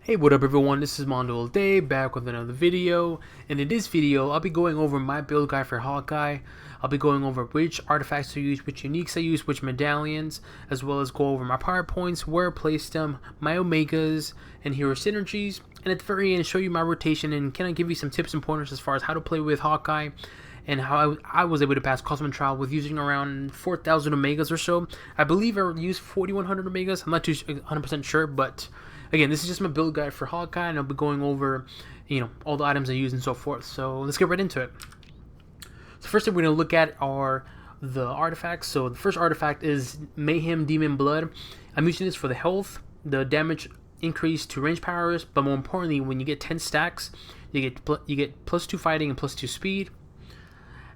Hey, what up everyone, this is Mondo all day, back with another video, and in this video, I'll be going over my build guide for Hawkeye. I'll be going over which artifacts to use, which uniques I use, which medallions, as well as go over my power points, where I place them, my omegas, and hero synergies, and at the very end, show you my rotation and kind of give you some tips and pointers as far as how to play with Hawkeye, and how I was able to pass Cosmic Trial with using around 4,000 omegas or so. I believe I used 4,100 omegas, I'm not too 100% sure, but again, this is just my build guide for Hawkeye, and I'll be going over, all the items I use and so forth. So let's get right into it. So first thing we're going to look at are the artifacts. So the first artifact is Mayhem Demon Blood. I'm using this for the health, the damage increase to range powers, but more importantly, when you get 10 stacks, you get plus 2 fighting and plus 2 speed.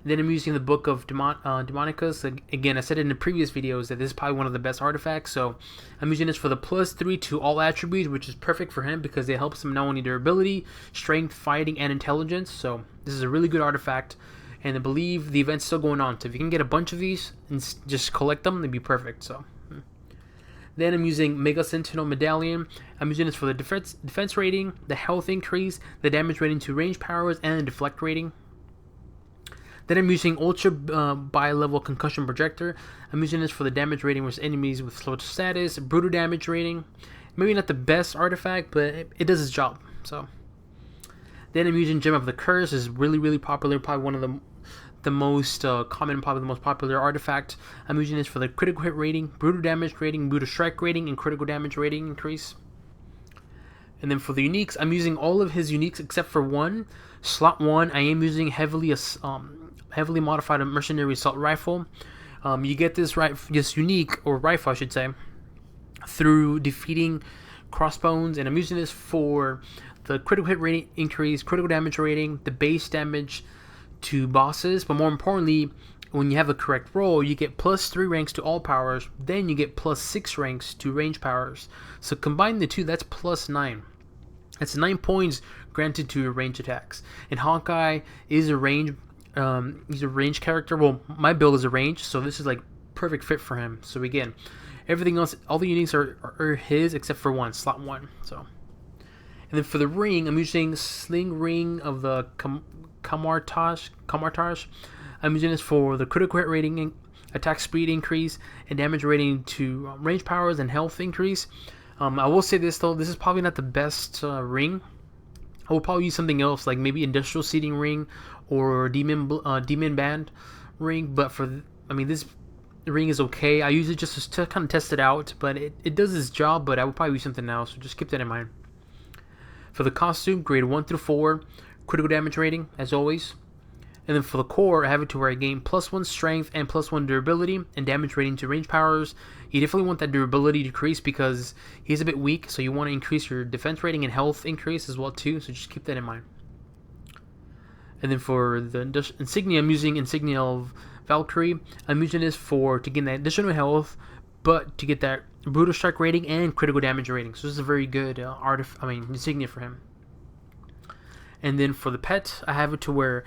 Then I'm using the Book of Demonicus. Again, I said in the previous videos that this is probably one of the best artifacts, so I'm using this for the plus 3 to all attributes, which is perfect for him because it helps him not only durability, strength, fighting, and intelligence. So this is a really good artifact, and I believe the event's still going on. So if you can get a bunch of these and just collect them, they'd be perfect. So then I'm using Mega Sentinel Medallion. I'm using this for the defense rating, the health increase, the damage rating to range powers, and the deflect rating. Then I'm using Ultra Bi-Level Concussion Projector. I'm using this for the damage rating versus enemies with slow status, brutal damage rating. Maybe not the best artifact, but it does its job. So then I'm using Gem of the Curse. Is really popular, probably one of the most common, probably the most popular artifact. I'm using this for the critical hit rating, brutal damage rating, brutal strike rating, and critical damage rating increase. And then for the uniques, I'm using all of his uniques except for one. Slot 1, I am using heavily modified mercenary assault rifle. You get this unique, or rifle I should say, through defeating crossbones, and I'm using this for the critical hit rating increase, critical damage rating, the base damage to bosses, but more importantly, when you have a correct roll, you get plus 3 ranks to all powers, then you get plus 6 ranks to range powers. So combine the two, that's plus 9. That's 9 points granted to your range attacks. And Hawkeye is a range, he's a range character. Well, my build is a range, so this is like perfect fit for him. So again, everything else, all the uniques are his except for one, slot 1. So, and then for the ring, I'm using Sling Ring of the Kamartaj. I'm using this for the critical hit rating, attack speed increase, and damage rating to range powers and health increase. I will say this though, this is probably not the best ring. I will probably use something else, like maybe industrial seating ring or demon band ring. But this ring is okay. I use it just to kind of test it out, but it does its job. But I will probably use something else, so just keep that in mind. For the costume, grade 1 through 4, critical damage rating as always. And then for the core, I have it to where I gain plus 1 strength and plus 1 durability and damage rating to range powers. You definitely want that durability to decrease because he's a bit weak, so you want to increase your defense rating and health increase as well too, so just keep that in mind. And then for the insignia, I'm using Insignia of Valkyrie. I'm using this to gain that additional health, but to get that brutal strike rating and critical damage rating. So this is a very good insignia for him. And then for the pet, I have it to where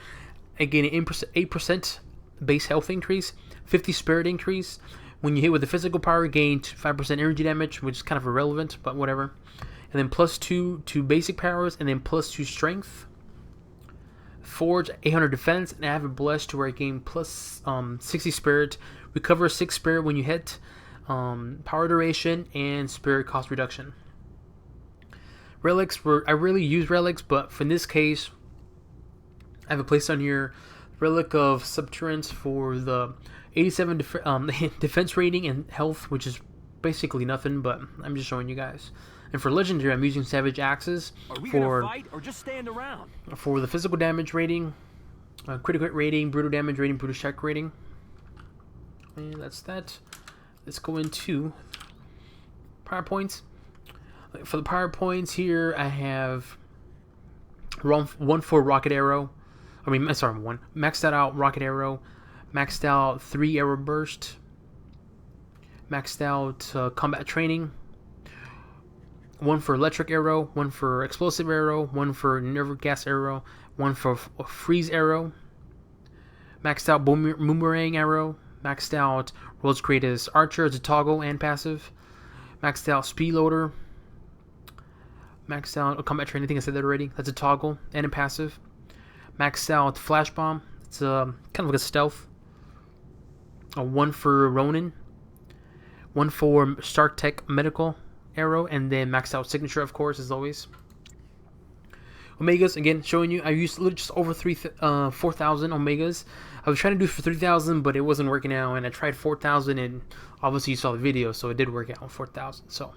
I gain an 8% base health increase, 50 spirit increase. When you hit with the physical power, gain 5% energy damage, which is kind of irrelevant, but whatever. And then plus 2 to basic powers, and then plus 2 strength. Forge 800 defense, and I have it blessed to where I gain plus 60 spirit, recover 6 spirit when you hit, power duration, and spirit cost reduction. Relics, I rarely use relics, but for this case, I have a place on here, Relic of Subterrance for the 87 defense rating and health, which is basically nothing, but I'm just showing you guys. And for legendary, I'm using Savage Axes for fight or just stand around? For the physical damage rating, critical hit rating, brutal damage rating, brutal strike rating. And that's that. Let's go into power points. For the power points here, I have one for Rocket Arrow. One. Maxed out Rocket Arrow. Maxed out 3 Arrow Burst. Maxed out Combat Training. 1 for Electric Arrow. 1 for Explosive Arrow. 1 for Nerve Gas Arrow. 1 for Freeze Arrow. Maxed out Boomerang Arrow. Maxed out World's Greatest Archer as a toggle and passive. Maxed out Speed Loader. Maxed out combat training. I think I said that already. That's a toggle and a passive. Maxed out flash bomb. It's kind of like a stealth. A 1 for Ronin. 1 for Stark Tech medical arrow, and then maxed out signature, of course, as always. Omegas, again, showing you, I used just over 4,000 Omegas. I was trying to do for 3,000, but it wasn't working out, and I tried 4,000, and obviously you saw the video, so it did work out on 4,000, so.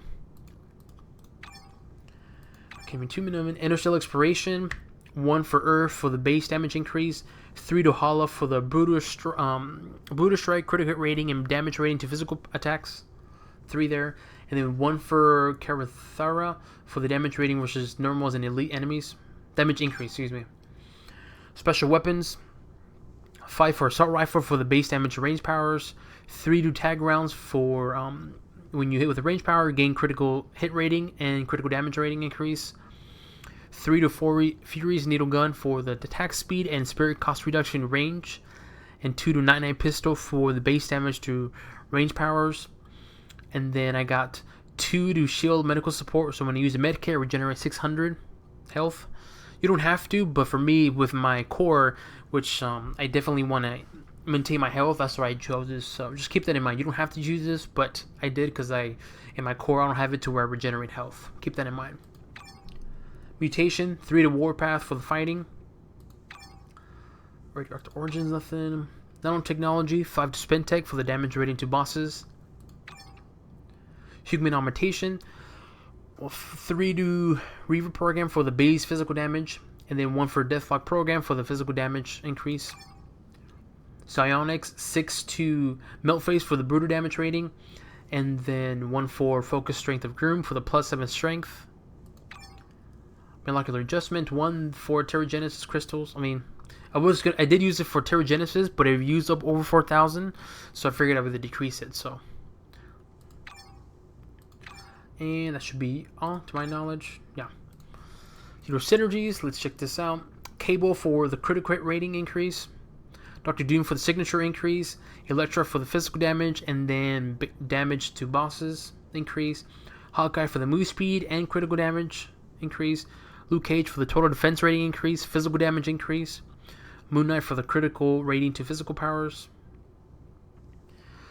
Okay, minimum interstellar exploration, 1 for Earth for the base damage increase, 3 to Hala for the brutal strike, critical hit rating, and damage rating to physical attacks, 3 there, and then 1 for Karathara for the damage rating versus normals and elite enemies. Damage increase, excuse me. Special weapons. 5 for assault rifle for the base damage range powers. 3 to tag rounds for when you hit with a range power, gain critical hit rating and critical damage rating increase. 3 to 4 Fury's needle gun for the attack speed and spirit cost reduction range. And 2 to 99 pistol for the base damage to range powers. And then I got 2 to shield medical support. So when I use a med care, regenerate 600 health. You don't have to, but for me, with my core, which I definitely want to maintain my health, that's why I chose this. So just keep that in mind. You don't have to use this, but I did because in my core, I don't have it to where I regenerate health. Keep that in mind. Mutation, 3 to Warpath for the fighting. Radioactive Origins, nothing. Nanotechnology, 5 to Spentech for the damage rating to bosses. Human Augmentation, 3 to Reaver program for the base physical damage, and then 1 for Deathlock program for the physical damage increase. Psionics, 6 to Melt Face for the brutal damage rating, and then 1 for Focus Strength of Groom for the +7 strength. Molecular Adjustment, 1 for Terrigenesis crystals. I did use it for Terrigenesis, but I've used up over 4,000, so I figured I would decrease it. So. And that should be all to my knowledge. Yeah. Hero synergies. Let's check this out. Cable for the critical hit rating increase. Dr. Doom for the signature increase. Elektra for the physical damage and then damage to bosses increase. Hawkeye for the move speed and critical damage increase. Luke Cage for the total defense rating increase, physical damage increase. Moon Knight for the critical rating to physical powers.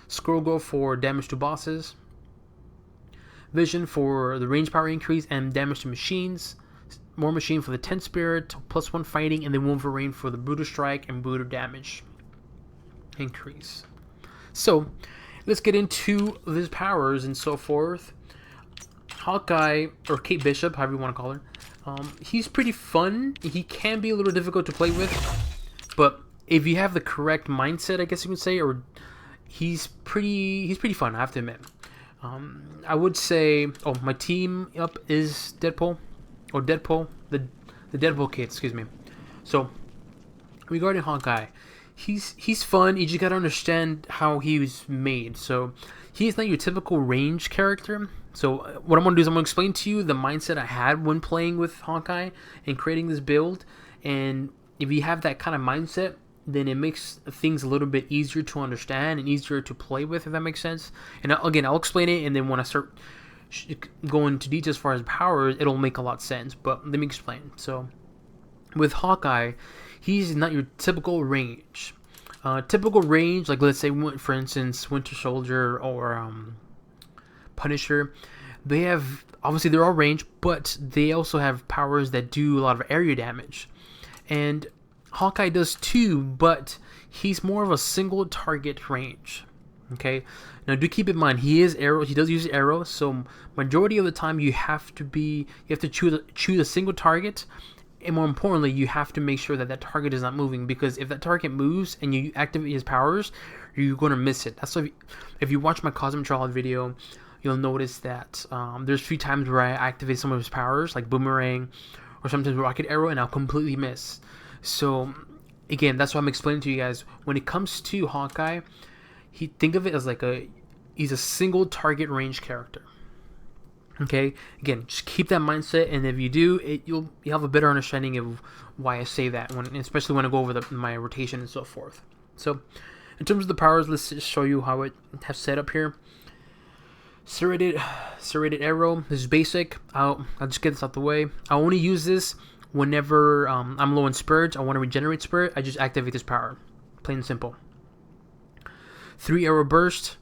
Squirrel Girl for damage to bosses. Vision for the range power increase and damage to machines. More Machine for the 10 spirit, +1 fighting, and then Wolverine for the brutal strike and brutal damage increase. So, let's get into his powers and so forth. Hawkeye, or Kate Bishop, however you want to call her, he's pretty fun. He can be a little difficult to play with, but if you have the correct mindset, I guess you could say, or he's pretty fun, I have to admit. I would say, my team up is Deadpool, the Deadpool kid, excuse me. So, regarding Hawkeye, he's fun. You just gotta understand how he was made. So, he's not your typical range character. So, what I'm gonna do is I'm gonna explain to you the mindset I had when playing with Hawkeye and creating this build. And if you have that kind of mindset, then it makes things a little bit easier to understand and easier to play with, if that makes sense. And again, I'll explain it, and then when I start going into details as far as powers, it'll make a lot of sense. But let me explain. So, with Hawkeye, he's not your typical range. Typical range, like let's say, for instance, Winter Soldier or Punisher, they have, obviously they're all range, but they also have powers that do a lot of area damage. And Hawkeye does too, but he's more of a single target range. Okay, now do keep in mind he does use arrows, so majority of the time you have to choose a single target, and more importantly, you have to make sure that target is not moving, because if that target moves and you activate his powers, you're going to miss it. That's why if you watch my Cosmic Trial video, you'll notice that there's a few times where I activate some of his powers, like Boomerang or sometimes Rocket Arrow, and I'll completely miss. So, again, that's why I'm explaining to you guys. When it comes to Hawkeye, think of it as he's a single target range character. Okay, again, just keep that mindset, and if you do, you'll have a better understanding of why I say that, especially when I go over my rotation and so forth. So, in terms of the powers, let's just show you how it has set up here. Serrated, serrated arrow. This is basic. I'll just get this out the way. I only use this whenever I'm low in spirit. I want to regenerate spirit. I just activate this power. Plain and simple. 3 arrow burst.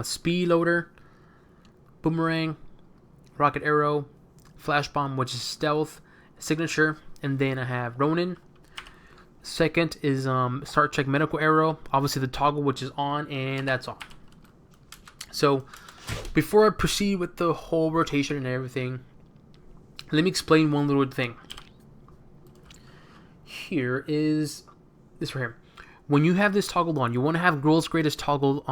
Speed loader. Boomerang. Rocket arrow. Flash bomb, which is stealth. Signature. And then I have Ronin. Second is start check medical arrow. Obviously the toggle, which is on, and that's all. So before I proceed with the whole rotation and everything, let me explain one little thing. Here is this right here. When you have this toggled on, you want to have World's Greatest Toggle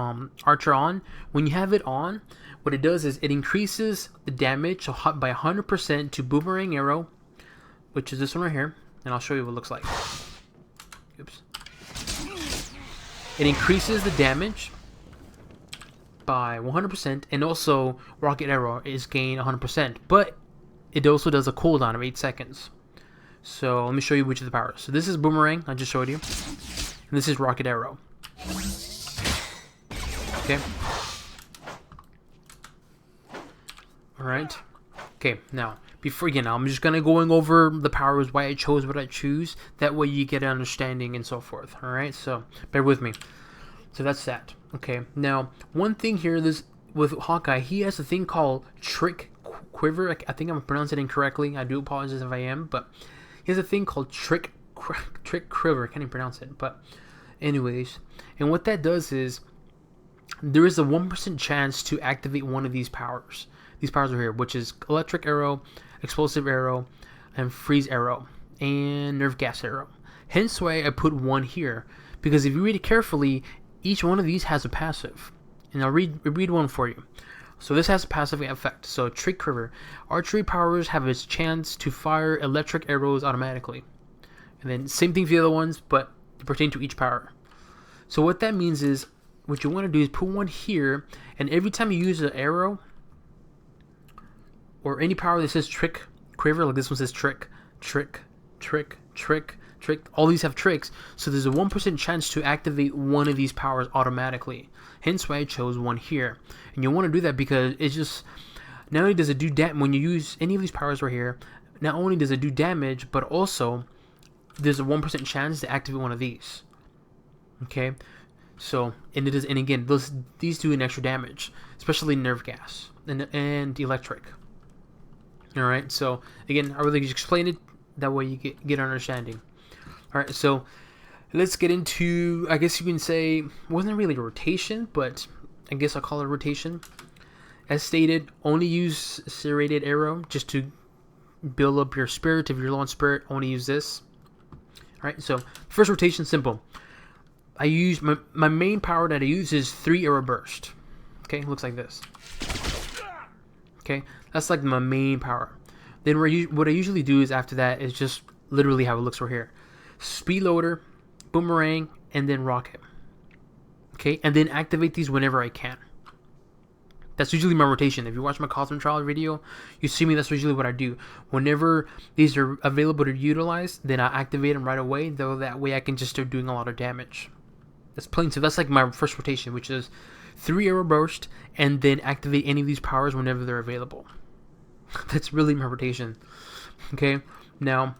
Archer on. When you have it on, what it does is it increases the damage by 100% to Boomerang Arrow, which is this one right here, and I'll show you what it looks like. Oops. It increases the damage by 100%, and also Rocket Arrow is gained 100%, but it also does a cooldown of 8 seconds. So let me show you which of the powers. So this is Boomerang, I just showed you, and this is Rocket Arrow. Okay. Alright. Okay, now, I'm just going to going over the powers, why I chose what I choose. That way you get an understanding and so forth. Alright, so bear with me. So that's that. Okay, now, one thing here, this with Hawkeye, he has a thing called Trick Quiver. I think I'm pronouncing it incorrectly. I do apologize if I am, but he has a thing called Trick Quiver. I can't even pronounce it, but anyways. And what that does is, there is a 1% chance to activate one of these powers. These powers are here, which is Electric Arrow, Explosive Arrow, and Freeze Arrow, and Nerve Gas Arrow. Hence why I put one here, because if you read it carefully, each one of these has a passive. And I'll read one for you. So this has a passive effect. So Trick Quiver. Archery powers have a chance to fire electric arrows automatically. And then same thing for the other ones, but they pertain to each power. So what that means is, what you want to do is put one here, and every time you use an arrow, or any power that says Trick Quiver, like this one says Trick, all these have tricks, so there's a 1% chance to activate one of these powers automatically. Hence why I chose one here. And you want to do that because it's just, not only does it do damage, when you use any of these powers right here, not only does it do damage, but also there's a 1% chance to activate one of these. Okay? So, and it is, and again, these do an extra damage, especially Nerve Gas and Electric. Alright, so again, I really just explain it, that way you get an understanding. Alright, so let's get into, I guess you can say, it wasn't really a rotation, but I guess I'll call it a rotation. As stated, only use Serrated Arrow just to build up your spirit. If you're low on spirit, only use this. Alright, so first rotation, simple. I use, my main power that I use is 3 Arrow Burst. Okay, looks like this. Okay, that's like my main power. Then what I usually do is after that is just literally how it looks right here. Speed Loader, Boomerang, and then Rocket. Okay, and then activate these whenever I can. That's usually my rotation. If you watch my Cosmic Trial video, you see me, that's usually what I do. Whenever these are available to utilize, then I activate them right away, though that way I can just start doing a lot of damage. That's plain simple. That's like my first rotation, which is 3 Arrow Burst, and then activate any of these powers whenever they're available. That's really my rotation. Okay, now,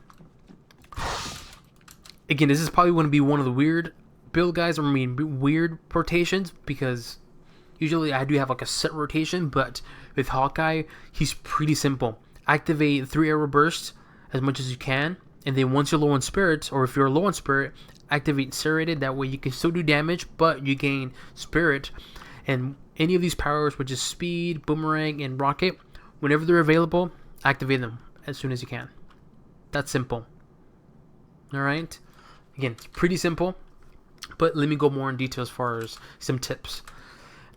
again, this is probably going to be one of the weird build guys, weird rotations, because usually I do have like a set rotation, but with Hawkeye, he's pretty simple. Activate 3 Arrow Burst as much as you can, and then once you're low on spirit, or if you're low on spirit, activate Serrated. That way you can still do damage, but you gain spirit. And any of these powers, which is Speed, Boomerang, and Rocket, whenever they're available, activate them as soon as you can. That's simple. Alright? Again, it's pretty simple, but let me go more in detail as far as some tips.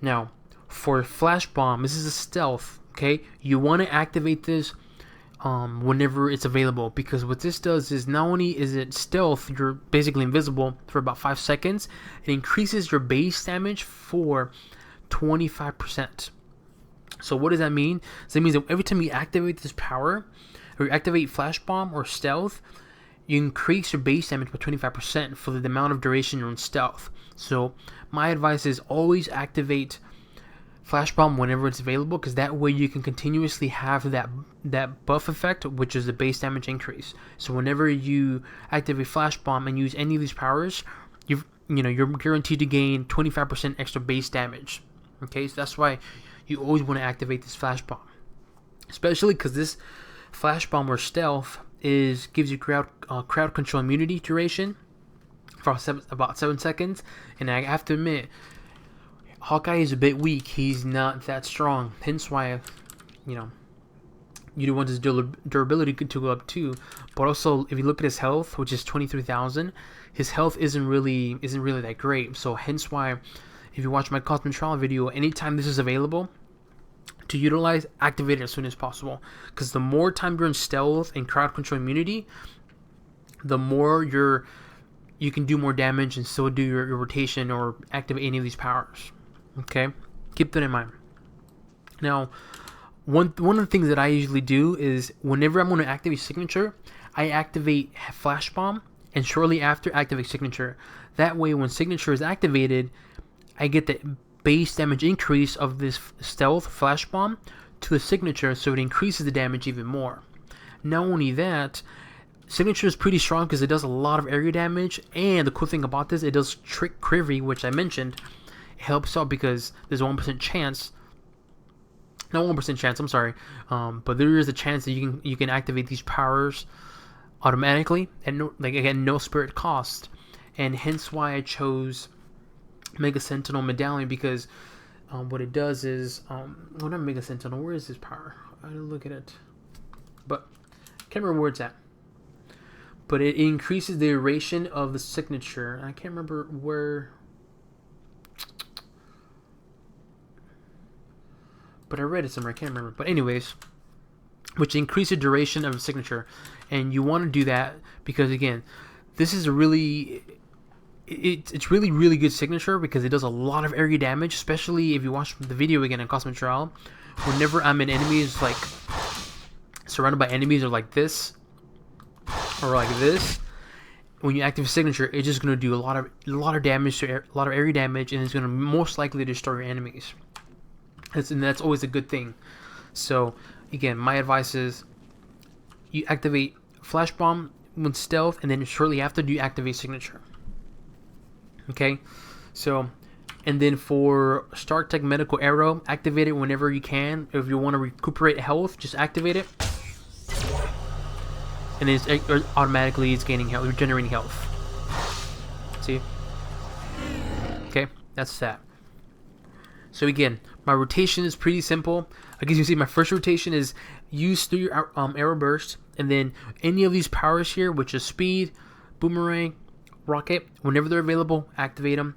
Now, for Flash Bomb, this is a stealth, okay? You want to activate this whenever it's available, because what this does is not only is it stealth, you're basically invisible for about 5 seconds, it increases your base damage for 25%. So what does that mean? So that means that every time you activate this power, or you activate Flash Bomb or Stealth, you increase your base damage by 25% for the amount of duration you're in stealth. So my advice is always activate Flash Bomb whenever it's available, because that way you can continuously have that buff effect, which is the base damage increase. So whenever you activate Flash Bomb and use any of these powers, you're guaranteed to gain 25% extra base damage. Okay, so that's why you always want to activate this Flash Bomb, especially because this Flash Bomb or Stealth gives you crowd control immunity duration for about 7 seconds, and I have to admit, Hawkeye is a bit weak. He's not that strong. Hence why, you do want his durability to go up too. But also, if you look at his health, which is 23,000, his health isn't really that great. So hence why, if you watch my Cosmic Trial video, anytime this is available to utilize, activate it as soon as possible. Because the more time you're in stealth and crowd control immunity, the more you can do more damage and still do your rotation or activate any of these powers. Okay, keep that in mind. Now, one of the things that I usually do is whenever I'm going to activate signature, I activate Flash Bomb and shortly after activate signature. That way, when signature is activated, I get the base damage increase of this stealth Flash Bomb to the signature, so it increases the damage even more. Not only that, signature is pretty strong because it does a lot of area damage, and the cool thing about this, it does Trick Privy, which I mentioned. Helps out because there's a 1% chance, not 1% chance, I'm sorry, but there is a chance that you can activate these powers automatically and no spirit cost, and hence why I chose Mega Sentinel Medallion, because what it does is not Mega Sentinel, where is this power? I gotta look at it, but can't remember where it's at. But it increases the duration of the signature. I can't remember where. But I read it somewhere, I can't remember. But anyways, which increases the duration of a signature. And you want to do that because, again, this is a really... It's really good signature because it does a lot of area damage, especially if you watch the video again in Cosmic Trial. Whenever I'm in enemies, like, surrounded by enemies or like this, or like this, when you activate signature, it's just going to do a lot of damage, to a lot of area damage, and it's going to most likely destroy your enemies. And that's always a good thing. So again, my advice is you activate Flash Bomb with stealth, and then shortly after you activate signature. Okay, so and then for StarTech Medical Arrow, activate it whenever you can. If you want to recuperate health, just activate it, and then automatically it's gaining health, regenerating health. See? Okay, that's that. So again, my rotation is pretty simple. I guess you see my first rotation is use 3 arrow burst, and then any of these powers here, which is speed, boomerang, rocket, whenever they're available, activate them.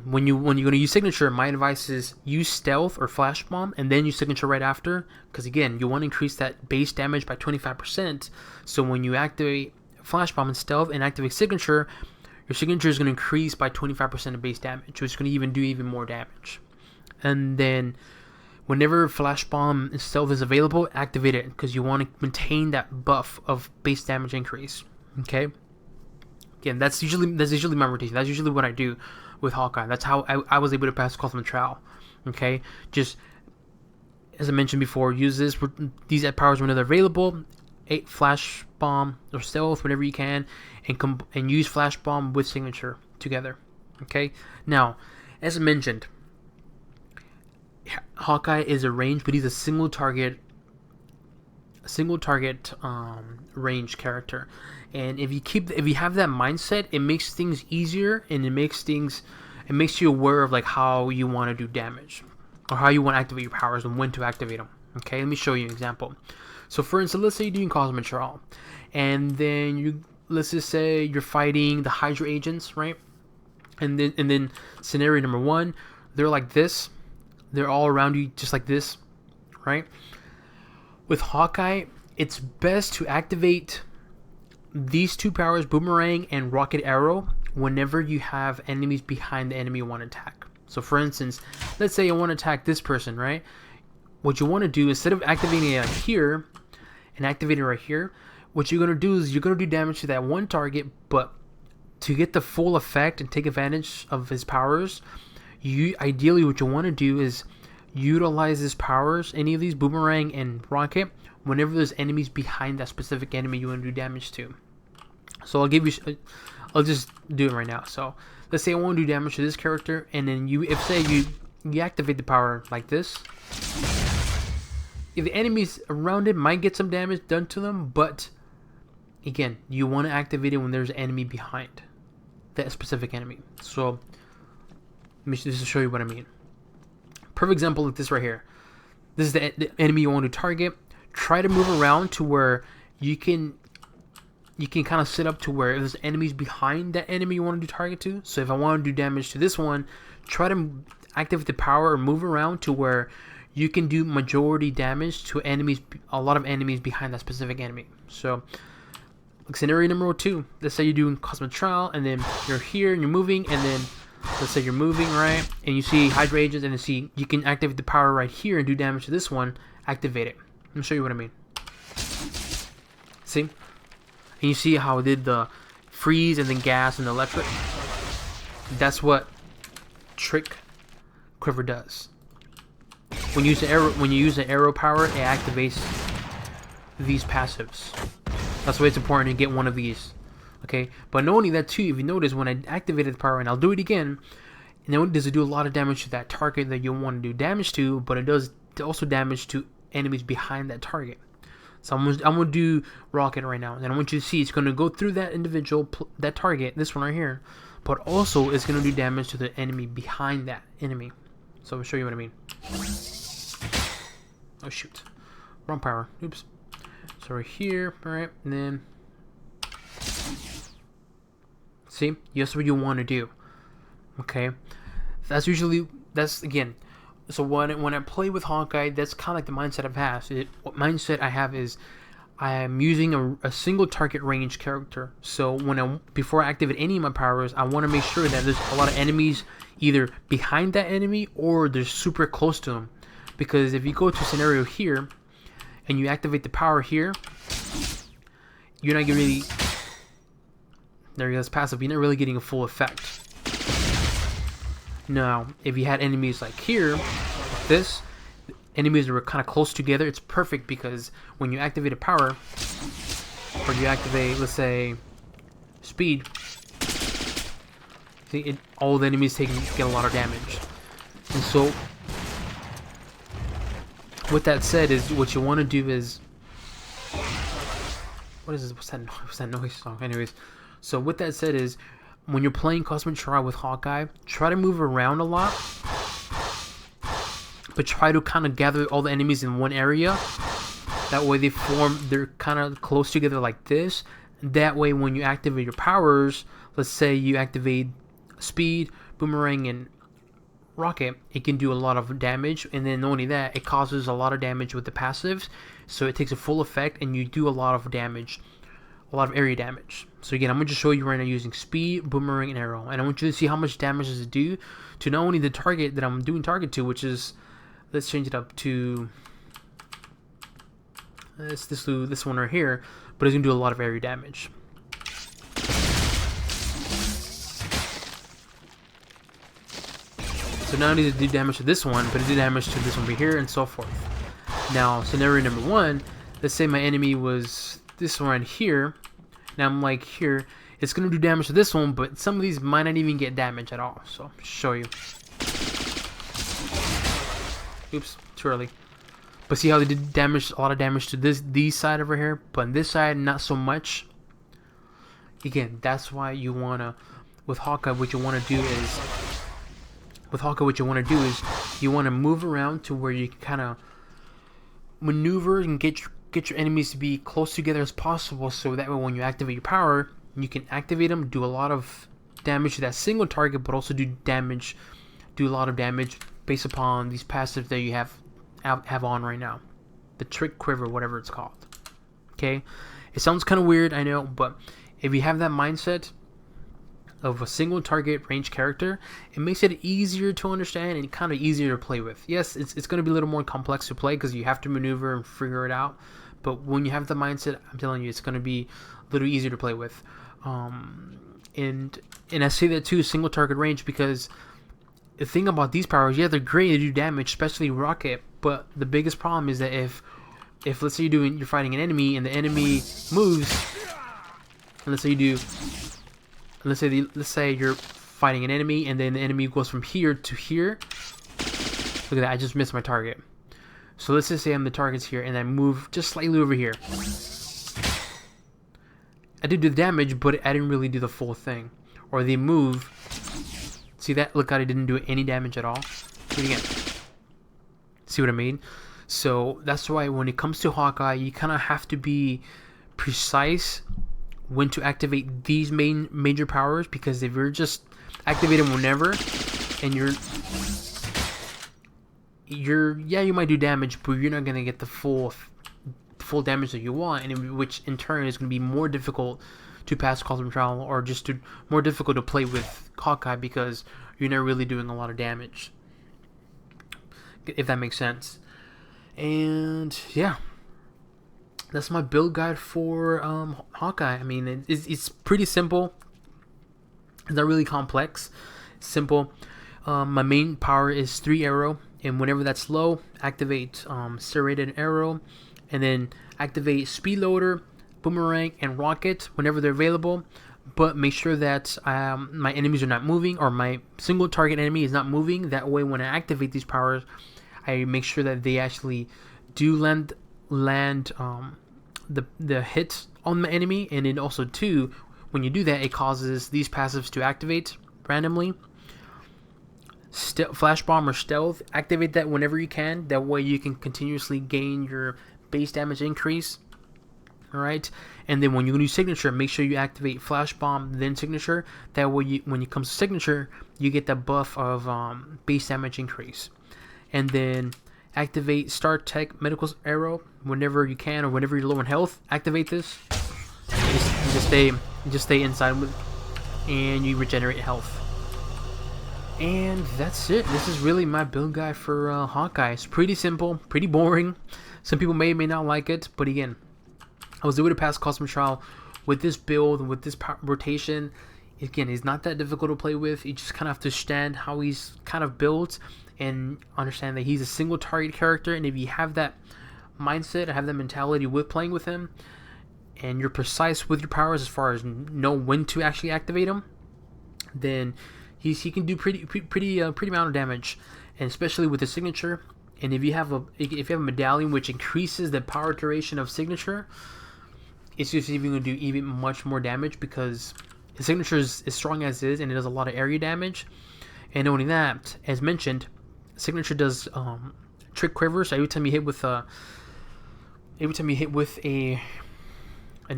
When you're going to use signature, my advice is use stealth or Flash Bomb, and then use signature right after, because again, you want to increase that base damage by 25%. So when you activate Flash Bomb and stealth and activate signature, your signature is going to increase by 25% of base damage, which is going to do even more damage. And then whenever Flash Bomb and stealth is available, activate it because you want to maintain that buff of base damage increase. Okay. Again, that's usually my rotation. That's usually what I do with Hawkeye. That's how I was able to pass Cosmic Trial. Okay. Just as I mentioned before, use these powers whenever they're available. 8 Flash Bomb or stealth whenever you can, and use Flash Bomb with signature together. Okay. Now, as I mentioned, Hawkeye is a range, but he's a single target range character. And if you have that mindset, it makes things easier, and it makes you aware of like how you want to do damage, or how you want to activate your powers and when to activate them. Okay, let me show you an example. So for instance, let's say you're doing Cosmic Trial, and then let's just say you're fighting the Hydra agents, right? And then scenario number 1, they're like this. They're all around you just like this, right? With Hawkeye, it's best to activate these 2 powers, Boomerang and Rocket Arrow, whenever you have enemies behind the enemy you want to attack. So for instance, let's say you want to attack this person, right? What you want to do, instead of activating it here and activating it right here, what you're going to do is you're going to do damage to that one target, but to get the full effect and take advantage of his powers, you ideally what you want to do is utilize his powers, any of these, boomerang and rocket, whenever there's enemies behind that specific enemy you want to do damage to. So I'll just do it right now. So let's say I want to do damage to this character, and then if you activate the power like this, if the enemies around it might get some damage done to them, but again, you want to activate it when there's an enemy behind that specific enemy. So let me just show you what I mean. Perfect example like this right here. This is the enemy you want to target. Try to move around to where you can kind of set up to where there's enemies behind that enemy you want to do target to. So if I want to do damage to this one, try to activate the power or move around to where you can do majority damage to enemies, a lot of enemies behind that specific enemy. So like scenario number 2, let's say you're doing Cosmic Trial, and then you're here and you're moving, and then let's say you're moving, right, and you see Hydra Agents, and you can activate the power right here and do damage to this one. Activate it. Let me show you what I mean. See? And you see how it did the freeze and then gas and the electric? That's what Trick Quiver does. When you use the arrow power, it activates these passives. That's why it's important to get one of these. Okay, but not only that too, if you notice when I activated the power, and I'll do it again, not only does it do a lot of damage to that target that you want to do damage to, but it does also damage to enemies behind that target. So I'm gonna do rocket right now, and I want you to see it's gonna go through that individual, that target, this one right here, but also it's gonna do damage to the enemy behind that enemy. So I'll show you what I mean. Oh shoot, wrong power. Oops. So right here, all right, and then see, that's what you want to do. Okay, that's again. So when I play with Hawkeye, that's kind of like the mindset I've had. What mindset I have is I am using a single target range character. So before I activate any of my powers, I want to make sure that there's a lot of enemies either behind that enemy or they're super close to them. Because if you go to scenario here and you activate the power here, you're not really, there you go, it's passive. You're not really getting a full effect. Now, if you had enemies like here, like this, enemies that were kind of close together, it's perfect because when you activate a power, or you activate, let's say, speed, see, all the enemies get a lot of damage. And so, with that said, is what you want to do is, what is this? What's that noise song? Anyways, so with that said is, when you're playing Cosmic Trial with Hawkeye, try to move around a lot, but try to kind of gather all the enemies in one area. That way they're kind of close together like this. That way when you activate your powers, let's say you activate speed, boomerang, and rocket, it can do a lot of damage, and then not only that, it causes a lot of damage with the passives, so it takes a full effect and you do a lot of damage, a lot of area damage. So again, I'm going to just show you right now using speed, boomerang, and arrow, and I want you to see how much damage does it do to not only the target that I'm doing target to, which is, let's change it up to this one right here, but it's going to do a lot of area damage. So not only did it do damage to this one, but it did damage to this one over here, and so forth. Now, scenario number 1, let's say my enemy was this one right here. Now I'm like here, it's going to do damage to this one, but some of these might not even get damage at all. So, I'll show you. Oops, too early. But see how they did damage, a lot of damage to these side over here, but on this side, not so much. Again, that's why you want to, with Hawkeye, what you want to do is, you want to move around to where you can kind of maneuver and get your enemies to be close together as possible, so that way when you activate your power, you can activate them, do a lot of damage to that single target, but also do a lot of damage based upon these passives that you have on right now, the Trick Quiver, whatever it's called. Okay, it sounds kind of weird, I know, but if you have that mindset of a single target range character, it makes it easier to understand and kind of easier to play with. Yes, it's going to be a little more complex to play because you have to maneuver and figure it out, but when you have the mindset, I'm telling you, it's going to be a little easier to play with. And I say that too, single target range, because the thing about these powers, yeah, they're great to do damage, especially Rocket. But the biggest problem is that if let's say you're fighting an enemy and the enemy moves, and let's say you're fighting an enemy and then the enemy goes from here to here. Look at that, I just missed my target. So let's just say the target's here and I move just slightly over here. I did do the damage, but I didn't really do the full thing. Or they move. See that? Look how I didn't do any damage at all. Do it again. See what I mean? So that's why when it comes to Hawkeye, you kind of have to be precise when to activate these major powers, because if you're just activating whenever and you might do damage, but you're not gonna get the full damage that you want, and which in turn is gonna be more difficult to pass Cosmic Trial, or just more difficult to play with Hawkeye, because you're not really doing a lot of damage, if that makes sense. And yeah, that's my build guide for Hawkeye. I mean, it's pretty simple. It's not really complex. It's simple. My main power is 3 arrow, and whenever that's low, activate serrated arrow, and then activate speed loader, boomerang, and rocket whenever they're available. But make sure that my enemies are not moving, or my single target enemy is not moving. That way, when I activate these powers, I make sure that they actually do land the hit on the enemy. And then also too, when you do that, it causes these passives to activate randomly. Flash bomb or stealth, activate that whenever you can. That way you can continuously gain your base damage increase. Alright, and then when you do signature, make sure you activate flash bomb then signature. That way when it comes to signature, you get the buff of base damage increase. And then activate Star Tech Medical Arrow whenever you can, or whenever you're low on health. Activate this. Just stay inside with, and you regenerate health. And that's it. This is really my build guide for Hawkeye. It's pretty simple, pretty boring. Some people may or may not like it, but again, I was able to pass Cosmic Trial with this build, with this rotation. Again, he's not that difficult to play with. You just kind of have to understand how he's kind of built and understand that he's a single target character. And if you have that mindset, have that mentality with playing with him, and you're precise with your powers as far as know when to actually activate them, then he can do pretty amount of damage, and especially with the signature. And if you have a medallion which increases the power duration of signature, it's just even going to do even much more damage, because his signature is as strong as it is, and it does a lot of area damage. And not only that, as mentioned, signature does trick quiver. So every time you hit with an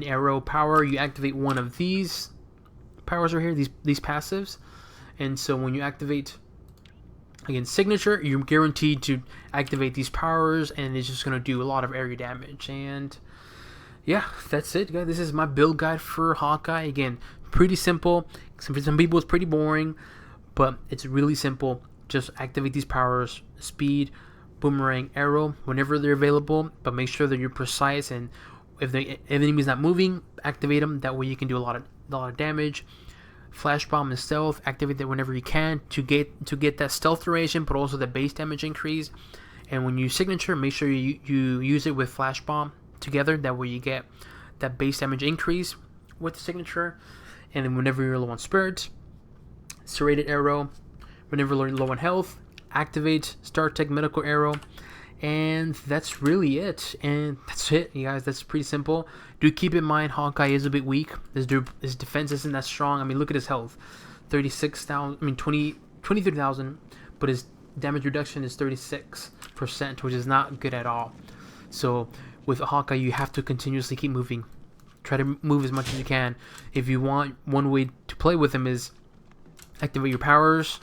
arrow power, you activate one of these powers right here, these passives. And so when you activate again signature, you're guaranteed to activate these powers, and it's just going to do a lot of area damage. And yeah, that's it, guys. This is my build guide for Hawkeye. Again, pretty simple. For some people it's pretty boring, but it's really simple. Just activate these powers: speed, boomerang, arrow whenever they're available, but make sure that you're precise, and if the enemy's not moving, activate them. That way you can do a lot of damage. Flash bomb and stealth, activate that whenever you can to get that stealth duration, but also the base damage increase. And when you signature, make sure you use it with flash bomb together. That way you get that base damage increase with the signature. And then whenever you're low on spirit, serrated arrow. Whenever you're low on health, activate Star Tech Medical Arrow. And that's really it. And that's it, you guys. That's pretty simple. Do keep in mind, Hawkeye is a bit weak. His defense isn't that strong. I mean, look at his health. 23,000. But his damage reduction is 36%, which is not good at all. So with Hawkeye, you have to continuously keep moving. Try to move as much as you can. If you want, one way to play with him is activate your powers,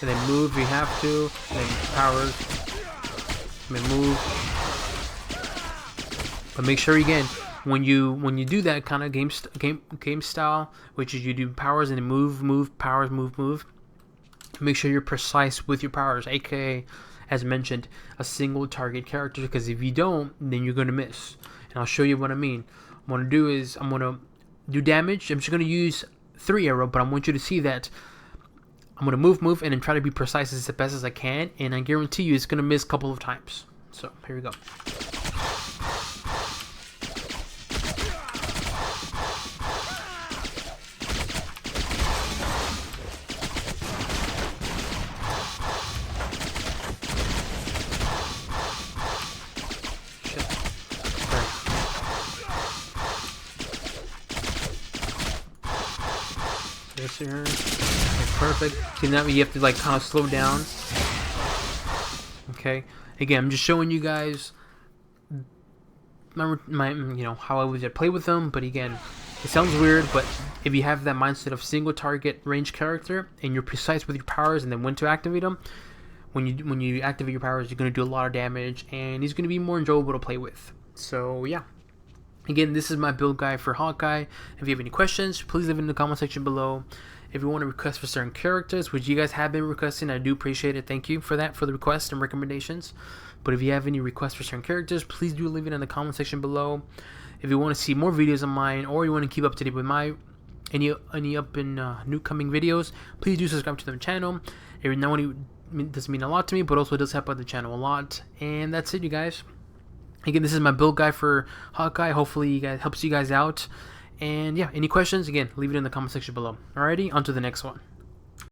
and then move if you have to, and then powers, and then move. But make sure again, when you do that kind of game style, which is you do powers and then move, powers, move, make sure you're precise with your powers, aka, as mentioned, a single target character, because if you don't, then you're going to miss. And I'll show you what I mean. What I'm going to do is I'm going to do damage. I'm just going to use 3 arrow, but I want you to see that I'm going to move, and then try to be precise as best as I can, and I guarantee you it's going to miss a couple of times. So, here we go. This here. Okay, perfect. See, now you have to like kind of slow down. Okay. Again, I'm just showing you guys my you know, how I would play with them. But again, it sounds weird, but if you have that mindset of single target range character and you're precise with your powers and then when to activate them, when you activate your powers, you're going to do a lot of damage, and he's going to be more enjoyable to play with. So yeah. Again, this is my build guide for Hawkeye. If you have any questions, please leave it in the comment section below. If you want to request for certain characters, which you guys have been requesting, I do appreciate it. Thank you for that, for the requests and recommendations. But if you have any requests for certain characters, please do leave it in the comment section below. If you want to see more videos of mine, or you want to keep up to date with my any up and new coming videos, please do subscribe to the channel. It not only does mean a lot to me, but also does help out the channel a lot. And that's it, you guys. Again, this is my build guide for Hawkeye. Hopefully, you guys helps you guys out. And yeah, any questions? Again, leave it in the comment section below. Alrighty, on to the next one.